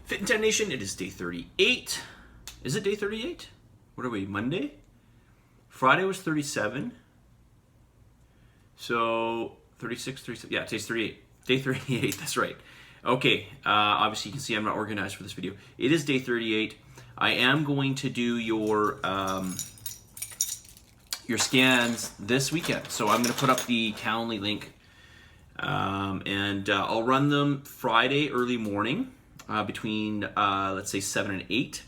Fitin10 Nation, it is day 38. Is it day 38? What are we, Monday? Friday was 37. So 36, 37, yeah, today's 38. Day 38, that's right. Okay, obviously you can see I'm not organized for this video. It is day 38. I am going to do your scans this weekend. So I'm going to put up the Calendly link and I'll run them Friday early morning between, let's say 7 and 8.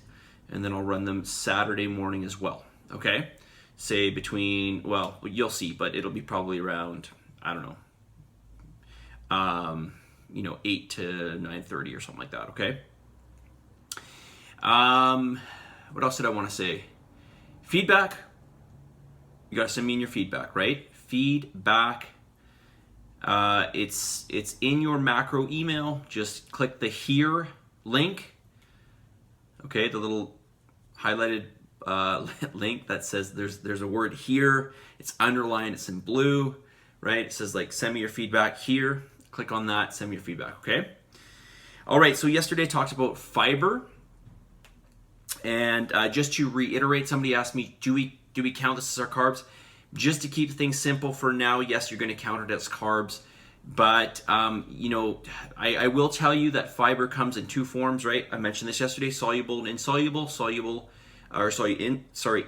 And then I'll run them Saturday morning as well, okay? Say between, well, you'll see, but it'll be probably around, I don't know, 8 to 9:30 or something like that, okay? What else did I want to say? Feedback. You got to send me in your feedback, right? Feedback. It's in your macro email. Just click the here link. Okay, the little highlighted link that says there's a word here. It's underlined. It's in blue, right? It says like send me your feedback here. Click on that. Send me your feedback. Okay. All right. So yesterday I talked about fiber, and just to reiterate, somebody asked me, do we count this as our carbs? Just to keep things simple for now, yes, you're going to count it as carbs. But, I will tell you that fiber comes in two forms, right? I mentioned this yesterday, soluble and insoluble.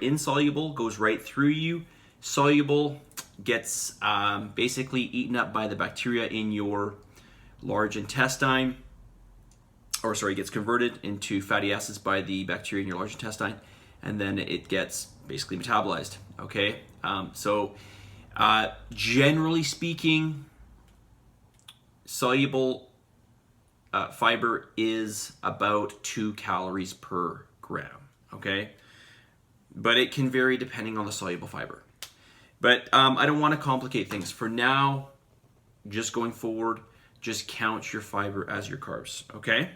Insoluble goes right through you. Soluble gets basically eaten up by the bacteria in your large intestine. Gets converted into fatty acids by the bacteria in your large intestine. And then it gets basically metabolized, okay? Generally speaking, soluble fiber is about 2 calories per gram, okay? But it can vary depending on the soluble fiber. But I don't want to complicate things. For now, just going forward, just count your fiber as your carbs, okay?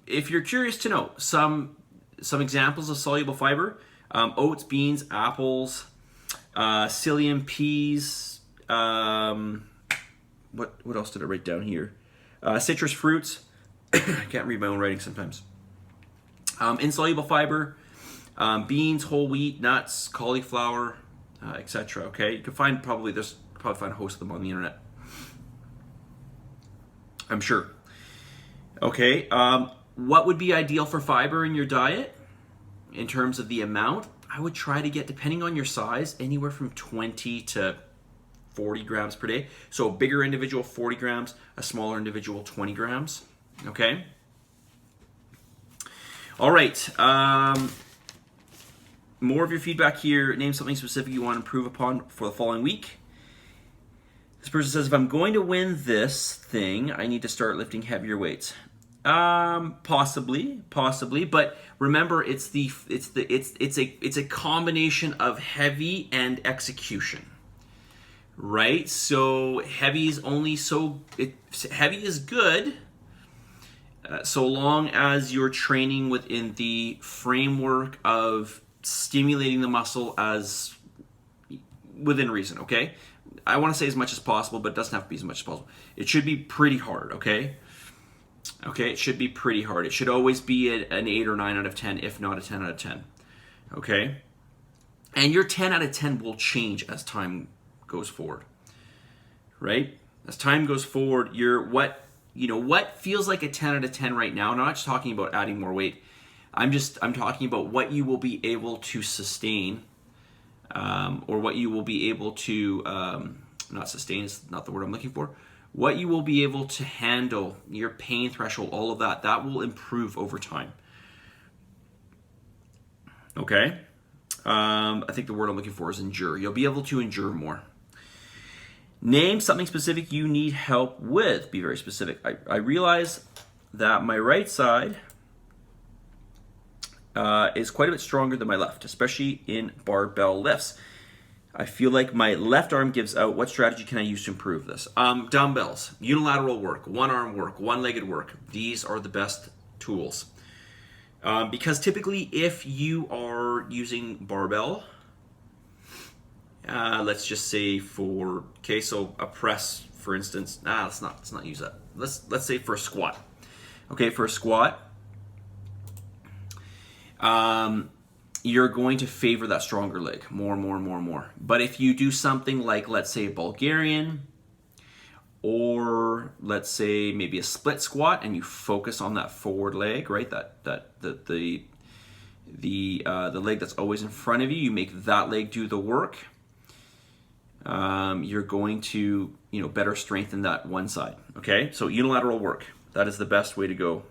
If you're curious to know some examples of soluble fiber, oats, beans, apples, psyllium, peas, what else did I write down here? Citrus fruits. I can't read my own writing sometimes. Insoluble fiber, beans, whole wheat, nuts, cauliflower, etc. Okay, you can find probably find a host of them on the internet, I'm sure. Okay, what would be ideal for fiber in your diet in terms of the amount? I would try to get, depending on your size, anywhere from 20 to 40 grams per day. So a bigger individual, 40 grams, a smaller individual, 20 grams. Okay? All right. More of your feedback here. Name something specific you want to improve upon for the following week. This person says, if I'm going to win this thing, I need to start lifting heavier weights. Possibly, but remember, it's a combination of heavy and execution, right? So heavy is good so long as you're training within the framework of stimulating the muscle as within reason. Okay, I want to say as much as possible, but it doesn't have to be as much as possible. It should be pretty hard. Okay, it should be pretty hard. It should always be an 8 or 9 out of 10, if not a 10 out of 10. Okay? And your 10 out of 10 will change as time goes forward. Right? As time goes forward, what feels like a 10 out of 10 right now, and I'm not just talking about adding more weight. I'm talking about what you will be able to sustain, or what you will be able to not sustain is not the word I'm looking for. What you will be able to handle, your pain threshold, all of that will improve over time. Okay? I think the word I'm looking for is endure. You'll be able to endure more. Name something specific you need help with. Be very specific. I realize that my right side is quite a bit stronger than my left, especially in barbell lifts. I feel like my left arm gives out. What strategy can I use to improve this? Dumbbells, unilateral work, one arm work, one-legged work. These are the best tools. Because typically if you are using barbell, let's just say so a press for instance, let's not use that. Let's say for a squat. Okay, for a squat, you're going to favor that stronger leg more. But if you do something like, let's say, a Bulgarian, or let's say maybe a split squat, and you focus on that forward leg, right? The leg that's always in front of you. You make that leg do the work. You're going to, better strengthen that one side. Okay, so unilateral work. That is the best way to go.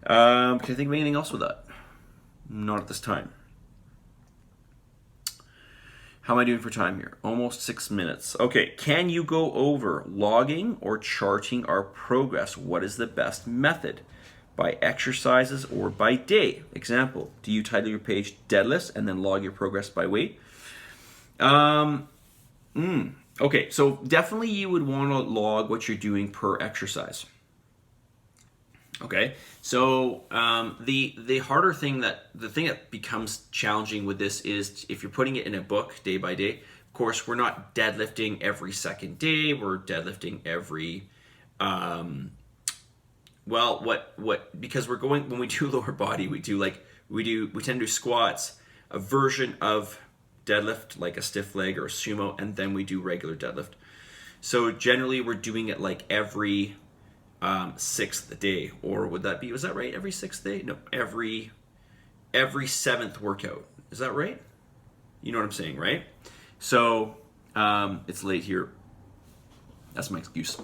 Can I think of anything else with that? Not at this time. How am I doing for time here? Almost 6 minutes. Okay, can you go over logging or charting our progress? What is the best method? By exercises or by day? Example, do you title your page deadlifts and then log your progress by weight? Okay, so definitely you would want to log what you're doing per exercise. Okay, so the harder thing the thing that becomes challenging with this is if you're putting it in a book day by day. Of course, we're not deadlifting every second day. We're deadlifting every because we're going, when we do lower body, we tend to do squats, a version of deadlift like a stiff leg or a sumo, and then we do regular deadlift. So generally we're doing it like every 6th day, or was that right? Every 6th day? No, every 7th workout. Is that right? You know what I'm saying, right? So it's late here. That's my excuse.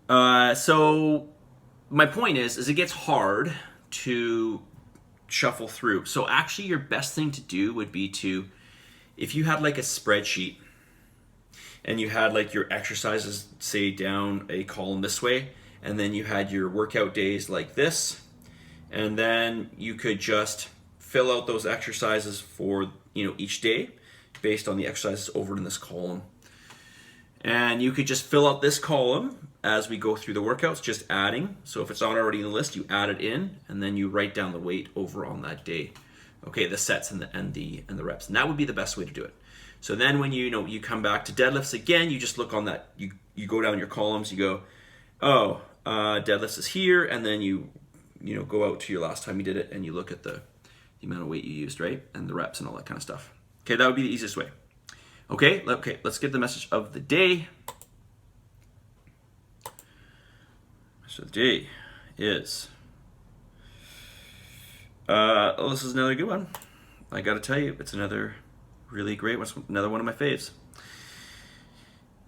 So my point is it gets hard to shuffle through. So actually your best thing to do would be to, if you had like a spreadsheet and you had like your exercises, say, down a column this way, and then you had your workout days like this, and then you could just fill out those exercises for, each day based on the exercises over in this column. And you could just fill out this column as we go through the workouts, just adding. So if it's not already in the list, you add it in, and then you write down the weight over on that day. Okay, the sets and the reps, and that would be the best way to do it. So then when you come back to deadlifts again, you just look on that. You go down your columns. You go, deadlifts is here, and then you go out to your last time you did it, and you look at the amount of weight you used, right, and the reps and all that kind of stuff. Okay, that would be the easiest way. Okay, let's get the message of the day. Message of the day is, this is another good one. I got to tell you, it's another really great one. It's another one of my faves.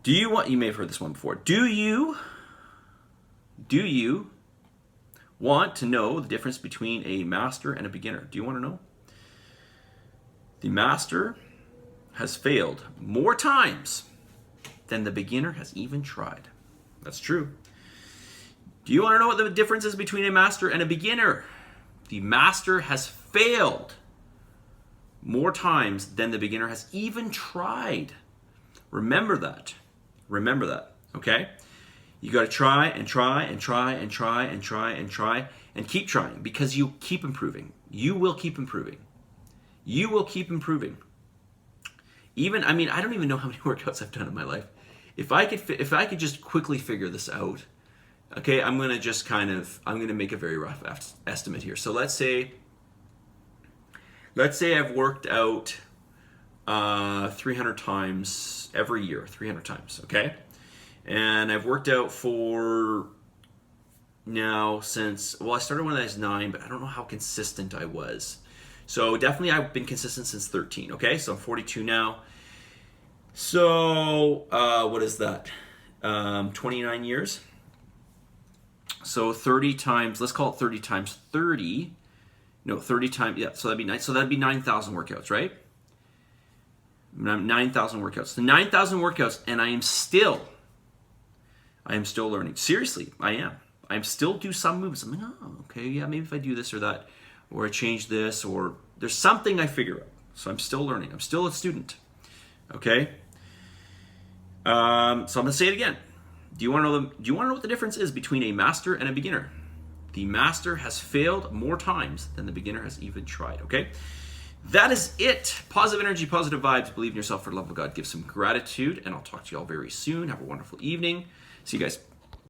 You may have heard this one before. Do you want to know the difference between a master and a beginner? Do you want to know? The master has failed more times than the beginner has even tried. That's true. Do you want to know what the difference is between a master and a beginner? The master has failed more times than the beginner has even tried. Remember that. Okay? You got to try and try and try and try and try and try and keep trying, because you keep improving. You will keep improving. You will keep improving. I don't even know how many workouts I've done in my life. If I could just quickly figure this out, okay, I'm going to make a very rough estimate here. So let's say I've worked out 300 times every year, 300 times, okay? And I've worked out for now since, I started when I was 9, but I don't know how consistent I was. So definitely I've been consistent since 13, okay? So I'm 42 now. So what is that? 29 years. So 30 times, let's call it 30 times 30. No, 30 times, yeah, so that'd be 9. So that'd be 9,000 workouts, right? 9,000 workouts. The 9,000 workouts, and I am still learning. Seriously, I am. I'm still do some moves. I'm like, oh, okay, yeah, maybe if I do this or that, or I change this, or there's something I figure out. So I'm still learning. I'm still a student. Okay? So I'm gonna say it again. Do you want to know what the difference is between a master and a beginner? The master has failed more times than the beginner has even tried. Okay? That is it. Positive energy, positive vibes. Believe in yourself for the love of God. Give some gratitude. And I'll talk to you all very soon. Have a wonderful evening. See you guys.